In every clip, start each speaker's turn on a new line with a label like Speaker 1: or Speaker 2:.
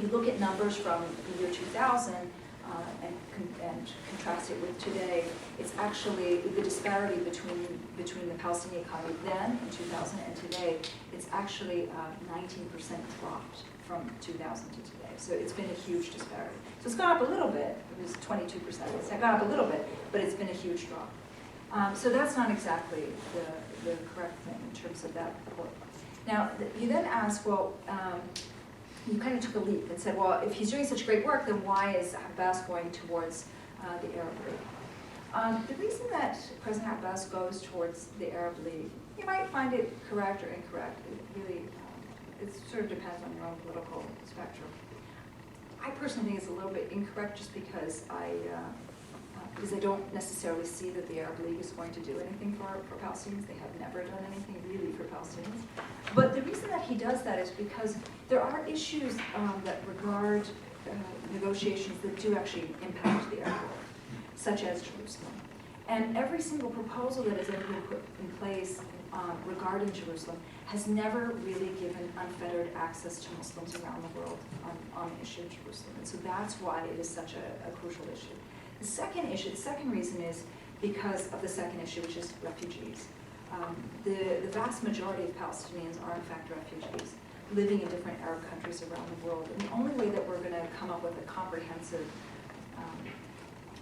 Speaker 1: you look at numbers from the year 2000 and contrast it with today, it's actually the disparity between the Palestinian economy then in 2000 and today. It's actually 19% dropped from 2000 to today. So it's been a huge disparity. So it's gone up a little bit. It was 22%. It's gone up a little bit, but it's been a huge drop. So that's not exactly the correct thing in terms of that report. Now, you then ask, well, you kind of took a leap and said, well, if he's doing such great work, then why is Abbas going towards the Arab League? The reason that President Abbas goes towards the Arab League, you might find it correct or incorrect. It really, it sort of depends on your own political spectrum. I personally think it's a little bit incorrect just because I don't necessarily see that the Arab League is going to do anything for Palestinians. They have never done anything really for Palestinians. But the reason that he does that is because there are issues that regard negotiations that do actually impact the Arab world, such as Jerusalem. And every single proposal that has ever been put in place regarding Jerusalem has never really given unfettered access to Muslims around the world on the issue of Jerusalem. And so that's why it is such a crucial issue. The second reason is because of the second issue, which is refugees. The vast majority of Palestinians are in fact refugees, living in different Arab countries around the world. And the only way that we're going to come up with a comprehensive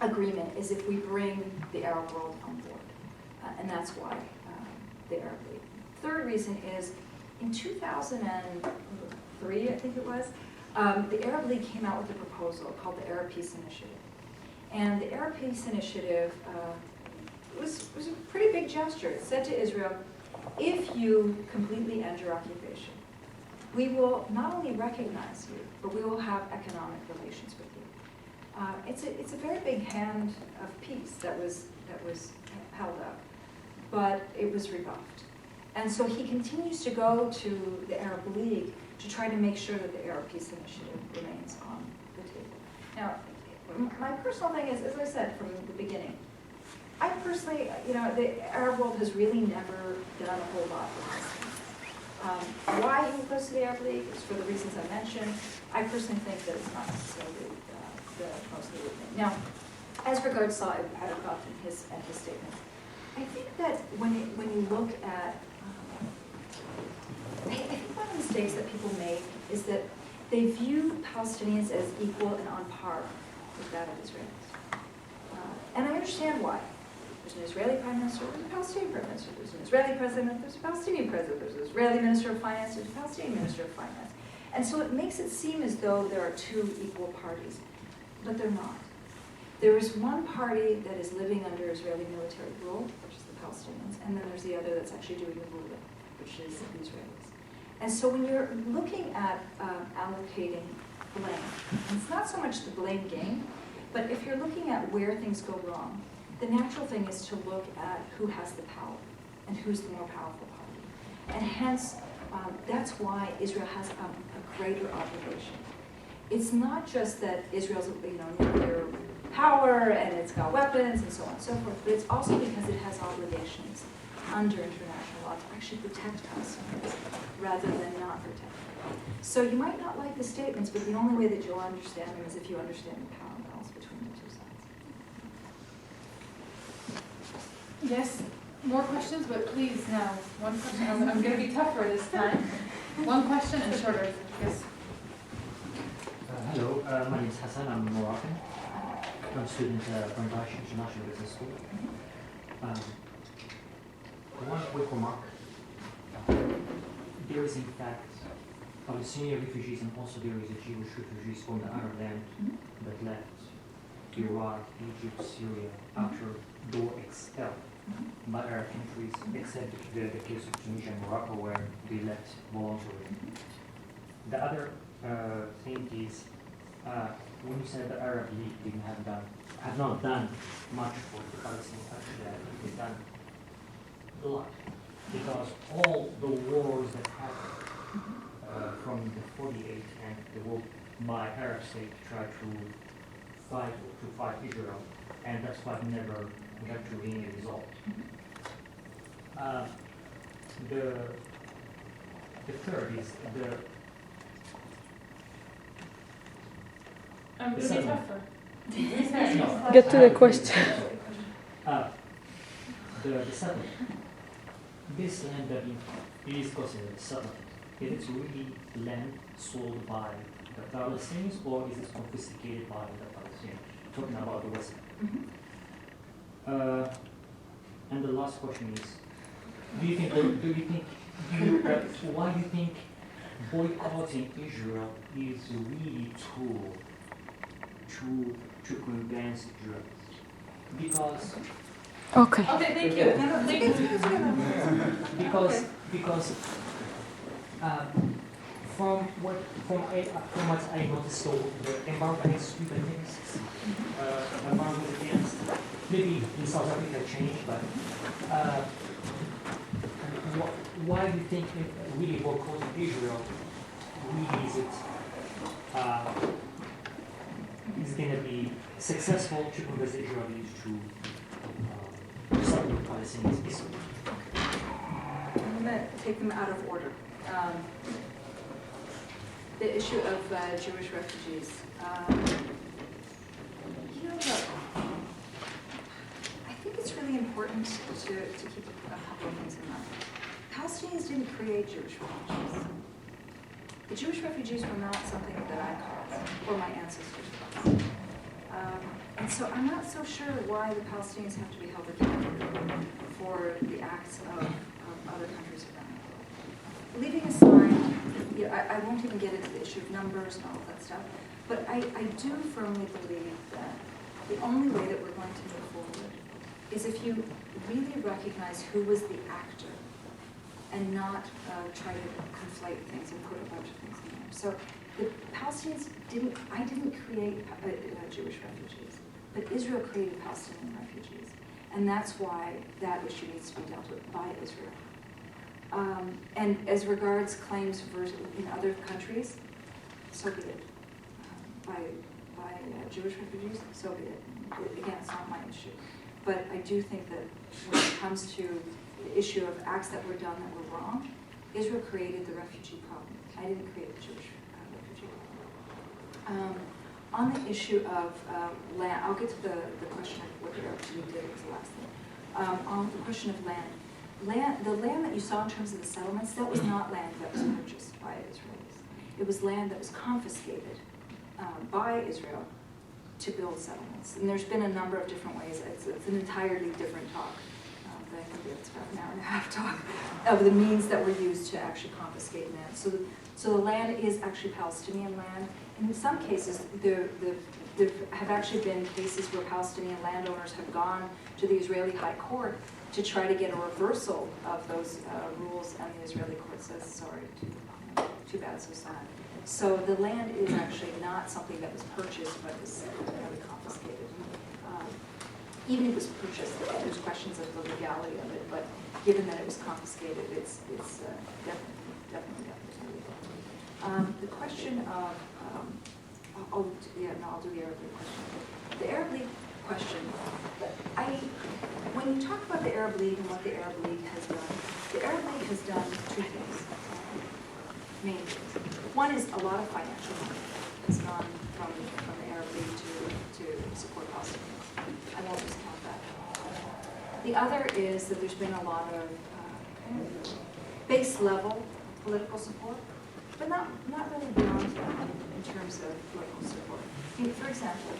Speaker 1: agreement is if we bring the Arab world on board. And that's why the Arab League. Third reason is in 2003, I think it was, the Arab League came out with a proposal called the Arab Peace Initiative. And the Arab Peace Initiative was a pretty big gesture. It said to Israel, if you completely end your occupation, we will not only recognize you, but we will have economic relations with you. It's a very big hand of peace that was held up, but it was rebuffed. And so he continues to go to the Arab League to try to make sure that the Arab Peace Initiative remains on the table. Now, my personal thing is, as I said from the beginning, I personally, the Arab world has really never done a whole lot for Palestine. Why he goes to the Arab League is for the reasons I mentioned. I personally think that it's not necessarily the most needed thing. Now, as regards Saeb Erekat and his statement, I think that when you look at, I think one of the mistakes that people make is that they view Palestinians as equal and on par with that of Israelis. And I understand why. There's an Israeli prime minister, there's a Palestinian prime minister, there's an Israeli president, there's a Palestinian president, there's an Israeli minister of finance, there's a Palestinian minister of finance. And so it makes it seem as though there are two equal parties, but they're not. There is one party that is living under Israeli military rule, which is the Palestinians, and then there's the other that's actually doing the ruling, which is the Israelis. And so when you're looking at allocating blame, and it's not so much the blame game, but if you're looking at where things go wrong, the natural thing is to look at who has the power and who's the more powerful party. And hence, that's why Israel has a greater obligation. It's not just that Israel's nuclear power and it's got weapons and so on and so forth, but it's also because it has obligations under international law to actually protect Palestinians rather than not protect them. So you might not like the statements, but the only way that you'll understand them is if you understand the power balance between the two sides.
Speaker 2: Yes, more questions, but please now, one question. I'm going to be tougher this time. One question and shorter. Yes.
Speaker 3: Hello, my name is Hassan. I'm Moroccan. I'm a student at Brandeis International Business School. One quick remark. There is in fact Palestinian refugees and also there is a Jewish refugees from the Arab land that left Iraq, Egypt, Syria after they were expelled by Arab countries, except the case of Tunisia and Morocco where they left voluntarily. The other thing is when you said the Arab League have not done much for the Palestinians, actually they've done a lot. Because all the wars that happened from the 48 and the war by Arab state tried to fight Israel, and that fight never got to any result. The third is
Speaker 2: I'm going to be
Speaker 3: settlement.
Speaker 2: tougher.
Speaker 3: No.
Speaker 4: Get to the question.
Speaker 3: The settlement. This land that it is considered a settlement. Is it really land sold by the Palestinians or is it confiscated by the Palestinians? Talking about the West Bank.
Speaker 1: Mhm.
Speaker 3: And the last question is, why do you think boycotting Israel is really tool to convince Israel? Because
Speaker 4: Okay.
Speaker 2: Okay, thank you. No, no, thank you.
Speaker 3: because from what I noticed, so the embargo against Cuban things, embargo against maybe in South Africa changed, but why do you think really boycotting Israel really is going to be successful to convince the Israelis to start with Palestinians peacefully?
Speaker 1: I'm going to take them out of order. The issue of Jewish refugees. Look, I think it's really important to keep a couple of things in mind. Palestinians didn't create Jewish refugees. The Jewish refugees were not something that I caused or my ancestors caused. And so I'm not so sure why the Palestinians have to be held accountable for the acts of other countries around the world. Leaving aside, I won't even get into the issue of numbers and all of that stuff, but I do firmly believe that the only way that we're going to move forward is if you really recognize who was the actor and not try to conflate things and put a bunch of things in there. So the Palestinians I didn't create Jewish refugees, but Israel created Palestinian refugees. And that's why that issue needs to be dealt with by Israel. And as regards claims in other countries, so be it. By Jewish refugees, so be it. Again, it's not my issue. But I do think that when it comes to the issue of acts that were done that were wrong, Israel created the refugee problem. I didn't create the Jewish refugee problem. On the issue of land, I'll get to the question of what the Arab League did was the last thing. On the question of land, the land that you saw in terms of the settlements, that was not land that was purchased by Israelis. It was land that was confiscated by Israel to build settlements. And there's been a number of different ways. It's an entirely different talk. I think it's about an hour and a half talk of the means that were used to actually confiscate land. So the land is actually Palestinian land. And in some cases, there have actually been cases where Palestinian landowners have gone to the Israeli High Court to try to get a reversal of those rules, and the Israeli court says, sorry, too bad, so sad. So the land is actually not something that was purchased, but was really confiscated. Even if it was purchased, there's questions of the legality of it, but given that it was confiscated, it's definitely illegal. The question of, I'll do the Arab League question. The Arab League question, when you talk about the Arab League and what the Arab League has done, the Arab League has done two things, main things. One is a lot of financial money has gone from the Arab League to support Palestinians. I won't discount that. The other is that there's been a lot of base level political support, but not really beyond that in terms of political support. For example,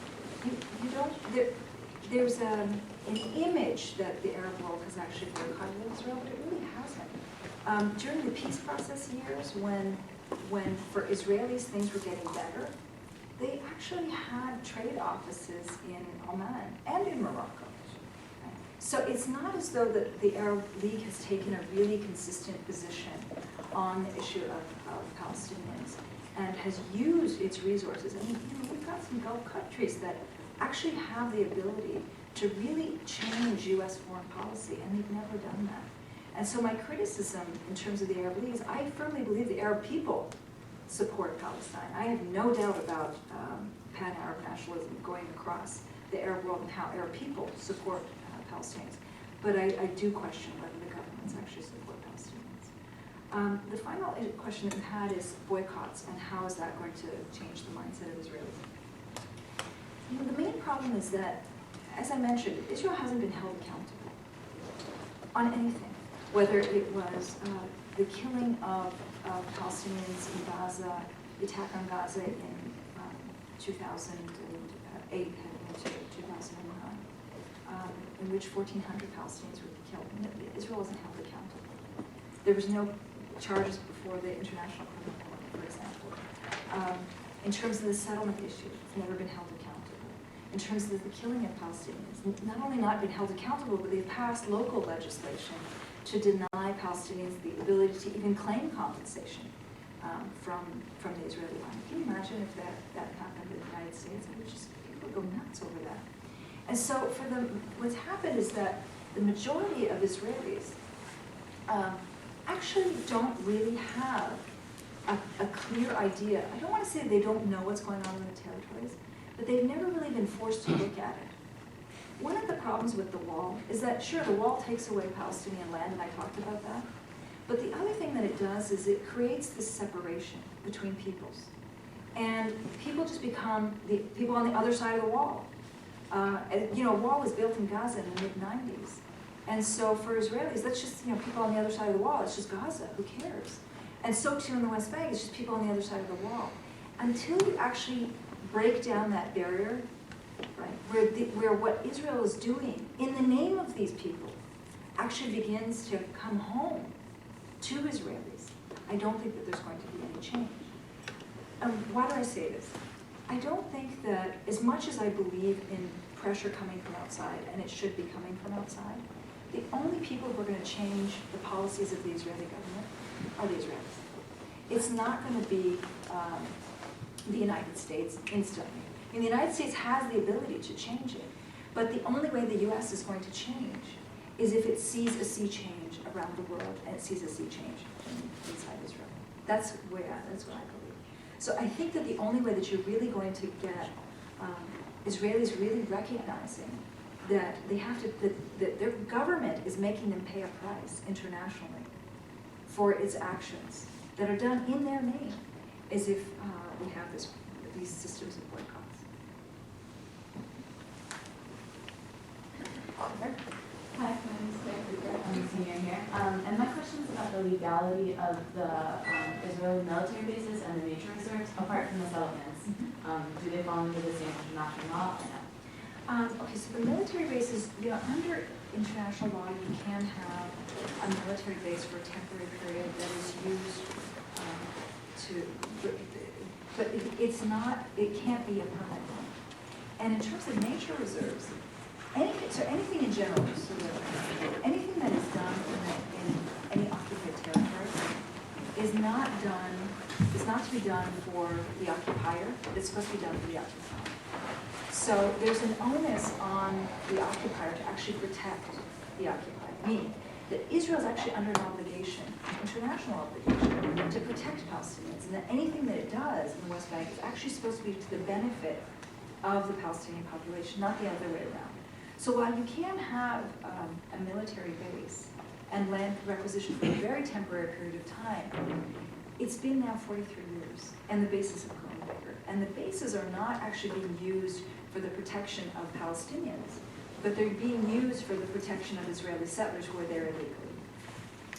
Speaker 1: there's an image that the Arab world has actually boycotted Israel, but it really hasn't. During the peace process years, when for Israelis things were getting better, they actually had trade offices in Oman and in Morocco. So it's not as though the Arab League has taken a really consistent position on the issue of Palestinians and has used its resources. I mean, we've got some Gulf countries that actually have the ability to really change U.S. foreign policy, and they've never done that. And so my criticism in terms of the Arab League is I firmly believe the Arab people support Palestine. I have no doubt about pan-Arab nationalism going across the Arab world and how Arab people support Palestinians. But I do question whether the governments actually support Palestinians. The final question that we had is boycotts, and how is that going to change the mindset of Israelis? The main problem is that, as I mentioned, Israel hasn't been held accountable on anything, whether it was the killing of Palestinians in Gaza, the attack on Gaza in 2008 heading into 2009, in which 1,400 Palestinians were killed. Israel wasn't held accountable. There was no charges before the International Criminal Court, for example. In terms of the settlement issue, it's never been held accountable. In terms of the killing of Palestinians, not only not been held accountable, but they've passed local legislation to deny Palestinians the ability to even claim compensation from the Israeli army. Can you imagine if that happened in the United States? I mean, people would go nuts over that. And so what's happened is that the majority of Israelis actually don't really have a clear idea. I don't want to say they don't know what's going on in the territories, but they've never really been forced to look at it. One of the problems with the wall is that, sure, the wall takes away Palestinian land, and I talked about that. But the other thing that it does is it creates this separation between peoples. And people just become the people on the other side of the wall. A wall was built in Gaza in the mid-90s. And so for Israelis, that's just, people on the other side of the wall. It's just Gaza. Who cares? And so too in the West Bank, it's just people on the other side of the wall. Until you actually break down that barrier, right, where what Israel is doing in the name of these people actually begins to come home to Israelis, I don't think that there's going to be any change. Why do I say this? I don't think that, as much as I believe in pressure coming from outside, and it should be coming from outside, the only people who are going to change the policies of the Israeli government are the Israelis. It's not going to be the United States instantly. And the United States has the ability to change it, but the only way the U.S. is going to change is if it sees a sea change around the world and it sees a sea change inside Israel. That's what I believe. So I think that the only way that you're really going to get Israelis really recognizing that they have to, that their government is making them pay a price internationally for its actions that are done in their name, is if we have these systems of boycotts.
Speaker 5: Hi, my name is Claire. I'm a senior here. And my question is about the legality of the Israeli military bases and the nature reserves, apart from the settlements. Do they fall under the same international law or no?
Speaker 1: Okay, so the military bases, under international law, you can have a military base for a temporary period that is used but it's not, it can't be a permanent one. And in terms of nature reserves, anything in general, so anything that is done in any occupied territory is not to be done for the occupier, it's supposed to be done for the occupier. So there's an onus on the occupier to actually protect the occupied, meaning that Israel is actually under an obligation, international obligation, to protect Palestinians, and that anything that it does in the West Bank is actually supposed to be to the benefit of the Palestinian population, not the other way around. So while you can have a military base and land requisition for a very temporary period of time, it's been now 43 years, and the bases have grown bigger. And the bases are not actually being used for the protection of Palestinians, but they're being used for the protection of Israeli settlers who are there illegally.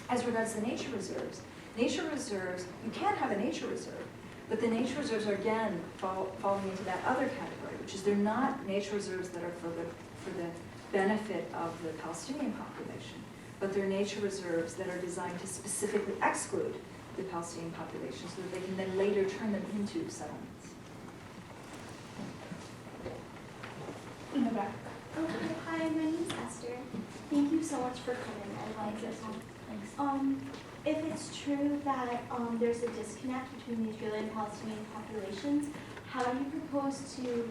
Speaker 1: As regards to nature reserves, you can have a nature reserve, but the nature reserves are again falling into that other category, which is they're not nature reserves that are for the benefit of the Palestinian population, but they're nature reserves that are designed to specifically exclude the Palestinian population so that they can then later turn them into settlements.
Speaker 2: In the back.
Speaker 6: Oh, hi, my name is Esther. Thank you so much for coming. I like this one.
Speaker 2: Thanks.
Speaker 6: If it's true that there's a disconnect between the Israeli and Palestinian populations, how do you propose to